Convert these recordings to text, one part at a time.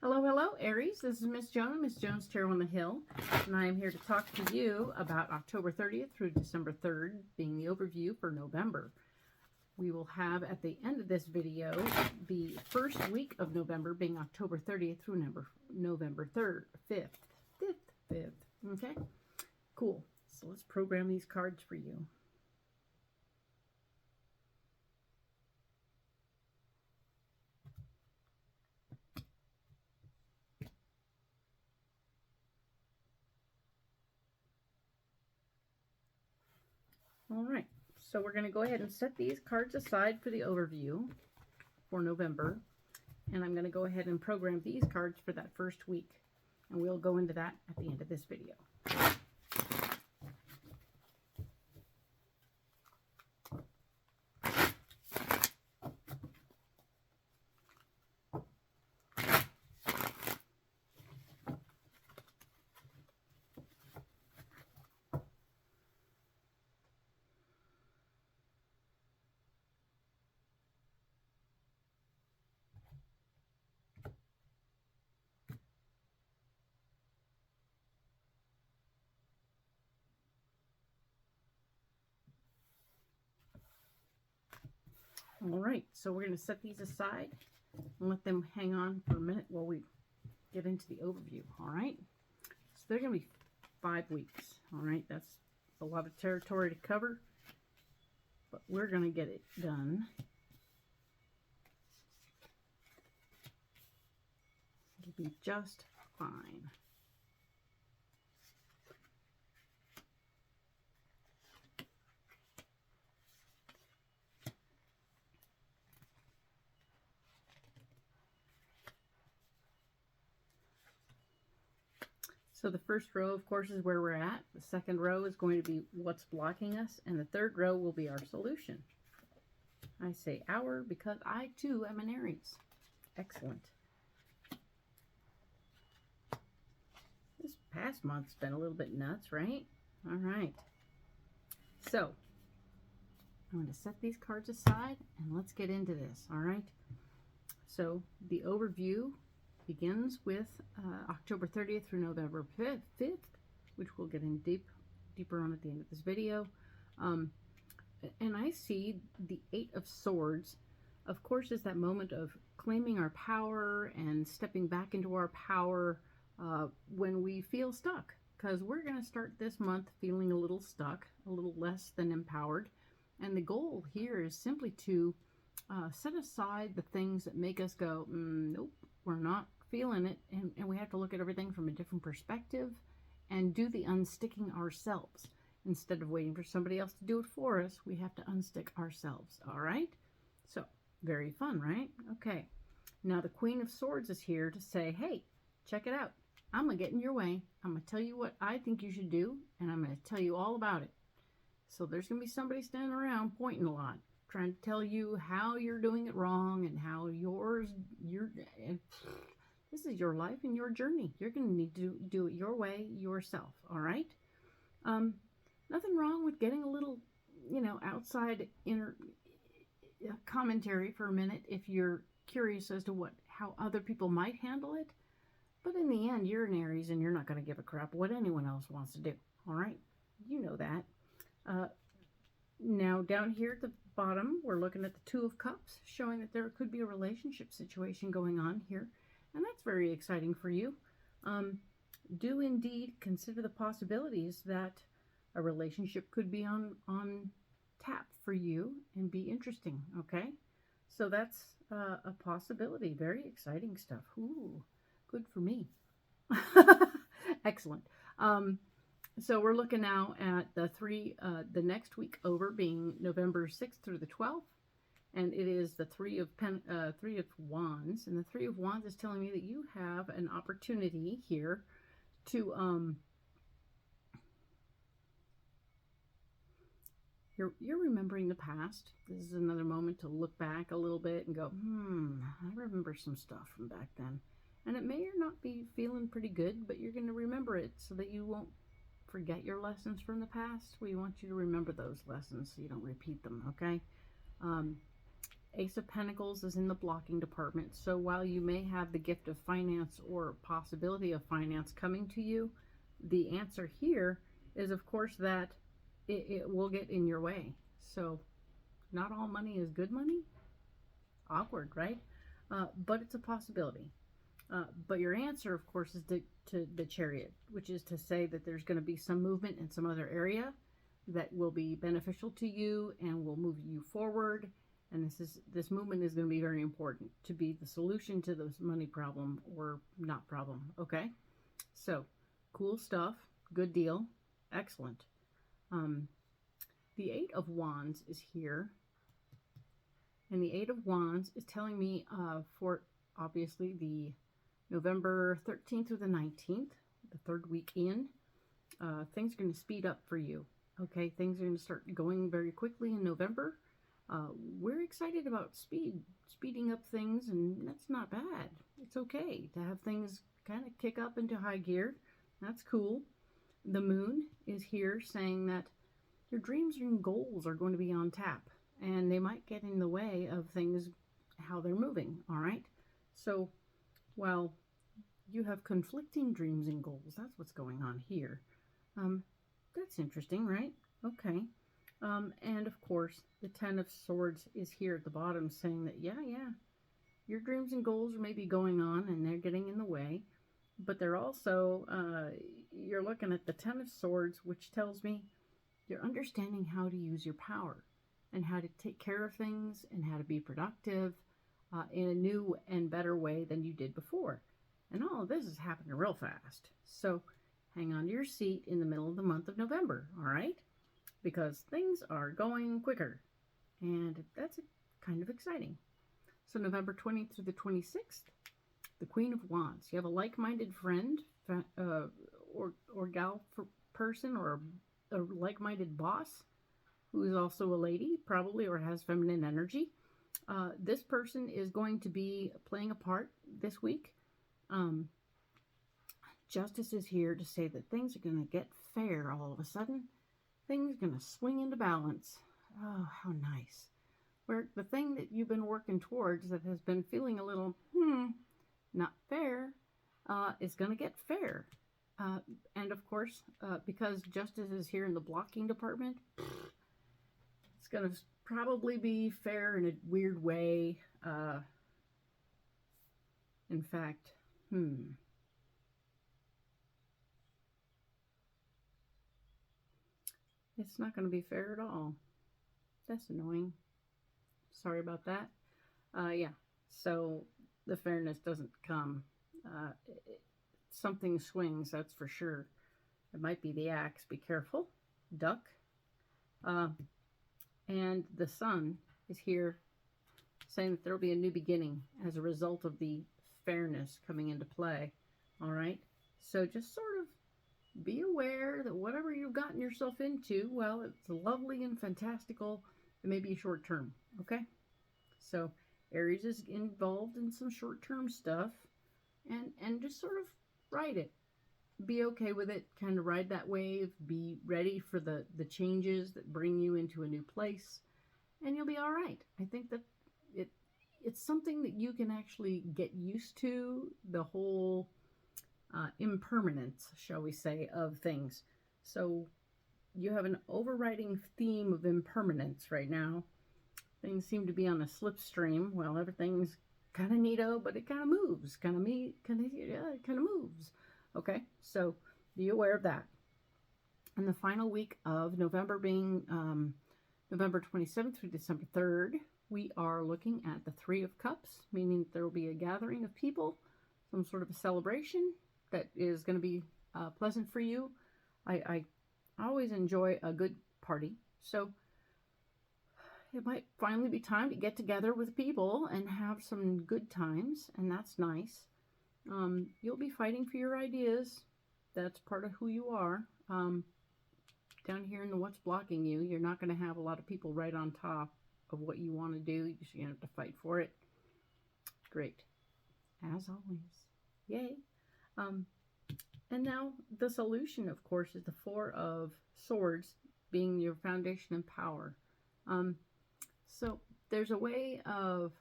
Hello, hello, Aries. This is Miss Joan, Miss Joan's Tarot on the Hill, and I am here to talk to you about October 30th through December 3rd, being the overview for November. We will have at the end of this video the first week of November being October 30th through November 3rd, 5th. Okay, cool. So let's program these cards for you. All right, so we're going to go ahead and set these cards aside for the overview for November. And I'm going to go ahead and program these cards for that first week. And we'll go into that at the end of this video. All right, so we're going to set these aside and let them hang on for a minute while we get into the overview. All right, so they're going to be 5 weeks. All right, that's a lot of territory to cover, but we're going to get it done. It'll be just fine. So the first row, of course, is where we're at. The second row is going to be what's blocking us. And the third row will be our solution. I say our because I, too, am an Aries. Excellent. This past month's been a little bit nuts, right? All right. So I'm going to set these cards aside and let's get into this, all right? So the overview begins with October 30th through November 5th, which we'll get in deeper on at the end of this video. And I see the 8 of Swords, of course, is that moment of claiming our power and stepping back into our power when we feel stuck. Because we're going to start this month feeling a little stuck, a little less than empowered. And the goal here is simply to set aside the things that make us go, nope, we're not feeling it, and we have to look at everything from a different perspective and do the unsticking ourselves. Instead of waiting for somebody else to do it for us, we have to unstick ourselves. All right? So, very fun, right? Okay. Now, the Queen of Swords is here to say, hey, check it out. I'm going to get in your way. I'm going to tell you what I think you should do, and I'm going to tell you all about it. So, there's going to be somebody standing around pointing a lot, trying to tell you how you're doing it wrong and how this is your life and your journey. You're going to need to do it your way, yourself, all right? Nothing wrong with getting a little, outside inner commentary for a minute if you're curious as to how other people might handle it. But in the end, you're an Aries and you're not going to give a crap what anyone else wants to do, all right? You know that. Now, down here at the bottom, we're looking at the 2 of Cups, showing that there could be a relationship situation going on here. And that's very exciting for you. Do indeed consider the possibilities that a relationship could be on tap for you and be interesting, okay? So that's a possibility. Very exciting stuff. Ooh, good for me. Excellent. So we're looking now at the next week over being November 6th through the 12th. And it is the Three of Wands. And the Three of Wands is telling me that you have an opportunity here to, you're remembering the past. This is another moment to look back a little bit and go, I remember some stuff from back then. And it may or not be feeling pretty good, but you're going to remember it so that you won't forget your lessons from the past. We want you to remember those lessons so you don't repeat them, okay? Ace of Pentacles is in the blocking department. So while you may have the gift of finance or possibility of finance coming to you, the answer here is, of course, that it will get in your way. So not all money is good money. Awkward, right? But it's a possibility. But your answer, of course, is to the Chariot, which is to say that there's going to be some movement in some other area that will be beneficial to you and will move you forward. And this movement is going to be very important to be the solution to this money problem or not problem. Okay, so cool stuff. Good deal. Excellent. The Eight of Wands is here, and the Eight of Wands is telling me for obviously the November 13th through the 19th, the third week in, things are going to speed up for you. Okay, things are going to start going very quickly in November. We're excited about speeding up things, and that's not bad. It's okay to have things kind of kick up into high gear. That's cool. The moon is here saying that your dreams and goals are going to be on tap, and they might get in the way of things, how they're moving, all right? So while you have conflicting dreams and goals, that's what's going on here. That's interesting, right? Okay. And of course, the Ten of Swords is here at the bottom saying that, yeah, your dreams and goals are maybe going on and they're getting in the way, but they're also, you're looking at the Ten of Swords, which tells me you're understanding how to use your power and how to take care of things and how to be productive in a new and better way than you did before. And all of this is happening real fast. So hang on to your seat in the middle of the month of November, all right? Because things are going quicker, and that's kind of exciting. So November 20th through the 26th, the Queen of Wands. You have a like-minded friend or gal person, or a like-minded boss who is also a lady, probably, or has feminine energy. This person is going to be playing a part this week. Justice is here to say that things are going to get fair all of a sudden. Things are going to swing into balance. Oh, how nice. Where the thing that you've been working towards that has been feeling a little, not fair, is going to get fair. And of course, because Justice is here in the blocking department, it's going to probably be fair in a weird way. In fact, it's not going to be fair at all. That's annoying. Sorry about that. Yeah, so the fairness doesn't come. Something swings, that's for sure. It might be the axe. Be careful. Duck. And the Sun is here saying that there will be a new beginning as a result of the fairness coming into play. All right? So just sort of be aware that whatever you've gotten yourself into, well, it's lovely and fantastical. It may be short term. Okay? So Aries is involved in some short-term stuff, and just sort of ride it. Be okay with it. Kind of ride that wave. Be ready for the changes that bring you into a new place, and you'll be all right. I think that it's something that you can actually get used to, the whole impermanence, shall we say, of things. So you have an overriding theme of impermanence right now. Things seem to be on a slipstream. Well, everything's kind of neato, but it kind of moves. It kind of moves. Okay, so be aware of that. And the final week of November being November 27th through December 3rd, we are looking at the Three of Cups, meaning that there will be a gathering of people, some sort of a celebration that is going to be pleasant for you. I always enjoy a good party, so it might finally be time to get together with people and have some good times, and that's nice. You'll be fighting for your ideas. That's part of who you are. Down here in the what's blocking you, you're not going to have a lot of people right on top of what you want to do. You're just going to have to fight for it. Great. As always. Yay. And now the solution, of course, is the Four of Swords being your foundation and power. So there's a way of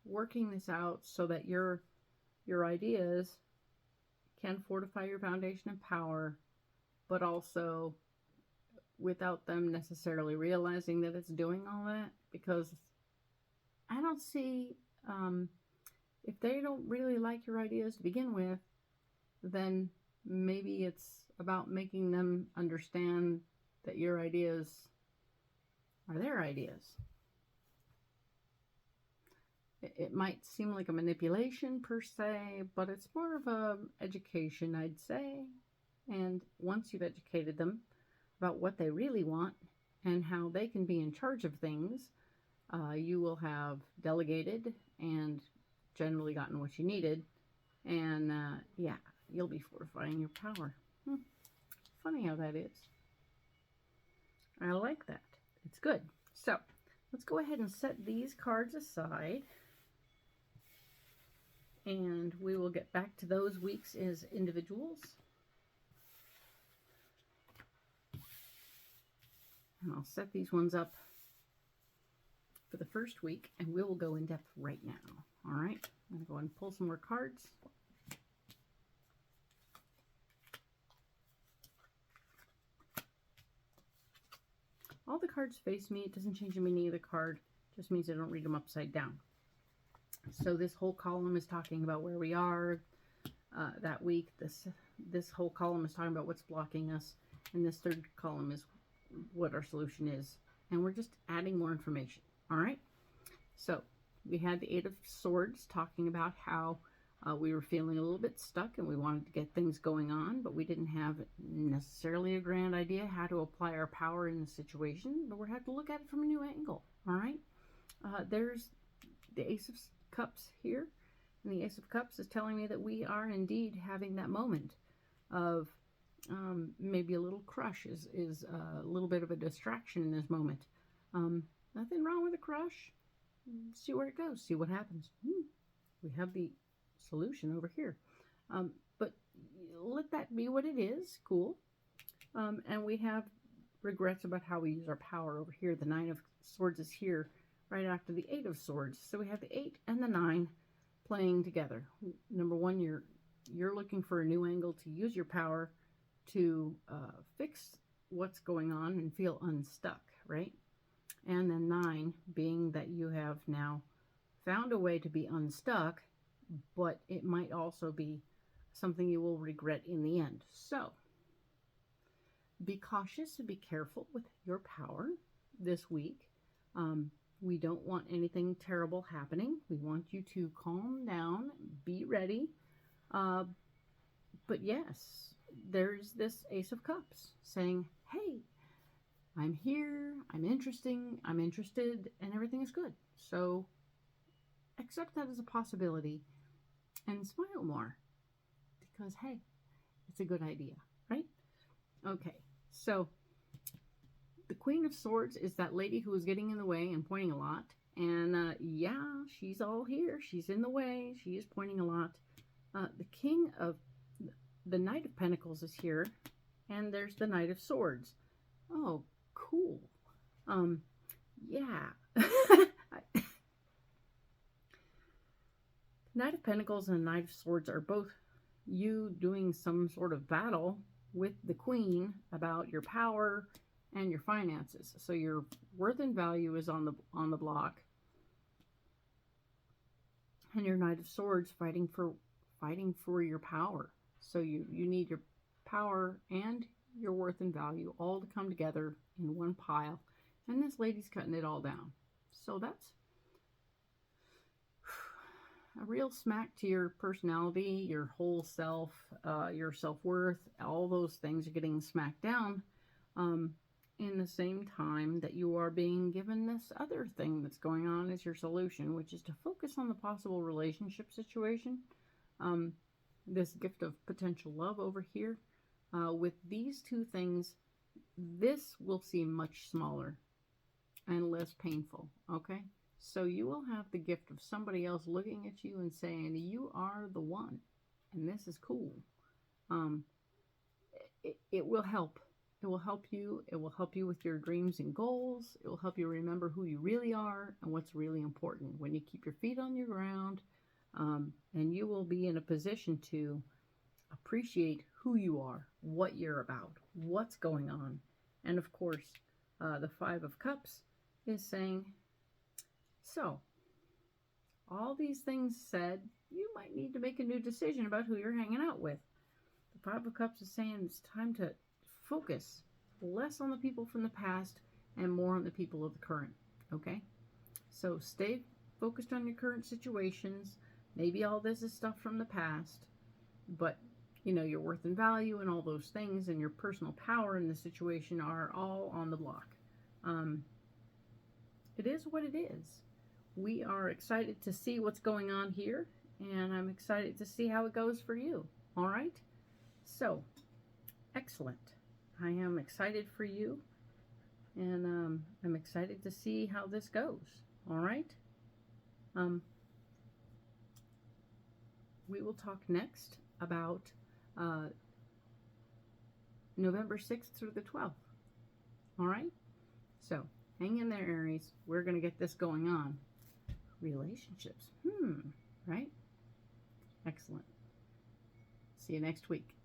working this out so that your ideas can fortify your foundation of power, but also without them necessarily realizing that it's doing all that, because I don't see, if they don't really like your ideas to begin with, then maybe it's about making them understand that your ideas are their ideas. It might seem like a manipulation per se, but it's more of a education, I'd say. And once you've educated them about what they really want and how they can be in charge of things, you will have delegated and generally gotten what you needed. And yeah, you'll be fortifying your power. Funny how that is. I like that. It's good. So let's go ahead and set these cards aside. And we will get back to those weeks as individuals. And I'll set these ones up for the first week, and we will go in depth right now. All right, I'm going to go and pull some more cards. All the cards face me. It doesn't change the meaning of the card. It just means I don't read them upside down. So this whole column is talking about where we are that week. This whole column is talking about what's blocking us. And this third column is what our solution is. And we're just adding more information. All right. So we had the Eight of Swords talking about how we were feeling a little bit stuck and we wanted to get things going on, but we didn't have necessarily a grand idea how to apply our power in the situation, but we had to look at it from a new angle. All right. There's the Ace of Cups here, and the Ace of Cups is telling me that we are indeed having that moment of maybe a little crush is a little bit of a distraction in this moment. Nothing wrong with a crush. See where it goes. See what happens. We have the solution over here. But let that be what it is. Cool. And we have regrets about how we use our power over here. The Nine of Swords is here right after the Eight of Swords. So we have the 8 and the 9 playing together. Number one, you're looking for a new angle to use your power to fix what's going on and feel unstuck, right? And then 9 being that you have now found a way to be unstuck, but it might also be something you will regret in the end. So be cautious and be careful with your power this week. We don't want anything terrible happening. We want you to calm down, be ready. But yes, there's this Ace of Cups saying, hey, I'm here, I'm interested, and everything is good. So accept that as a possibility and smile more because, hey, it's a good idea, right? Okay, so the Queen of Swords is that lady who is getting in the way and pointing a lot. And yeah, she's all here. She's in the way. She is pointing a lot. The Knight of Pentacles is here. And there's the Knight of Swords. Oh, cool. Yeah. Knight of Pentacles and Knight of Swords are both you doing some sort of battle with the Queen about your power and your finances. So your worth and value is on the block, and your Knight of Swords fighting for your power. So you need your power and your worth and value all to come together in one pile, and this lady's cutting it all down. So that's a real smack to your personality, your whole self, your self-worth. All those things are getting smacked down in the same time that you are being given this other thing that's going on as your solution, which is to focus on the possible relationship situation. This gift of potential love over here. With these two things, this will seem much smaller and less painful, okay? So you will have the gift of somebody else looking at you and saying, you are the one, and this is cool. It will help It will help you. It will help you with your dreams and goals. It will help you remember who you really are and what's really important when you keep your feet on your ground. And you will be in a position to appreciate who you are, what you're about, what's going on. And of course, the Five of Cups is saying, so, all these things said, you might need to make a new decision about who you're hanging out with. The Five of Cups is saying it's time to focus less on the people from the past and more on the people of the current, okay? So stay focused on your current situations. Maybe all this is stuff from the past, but you know, your worth and value and all those things and your personal power in the situation are all on the block. It is what it is. We are excited to see what's going on here, and I'm excited to see how it goes for you. All right? So, excellent. I am excited for you, and I'm excited to see how this goes. All right? We will talk next about November 6th through the 12th. All right? So, hang in there, Aries. We're going to get this going on. Relationships. Right? Excellent. See you next week.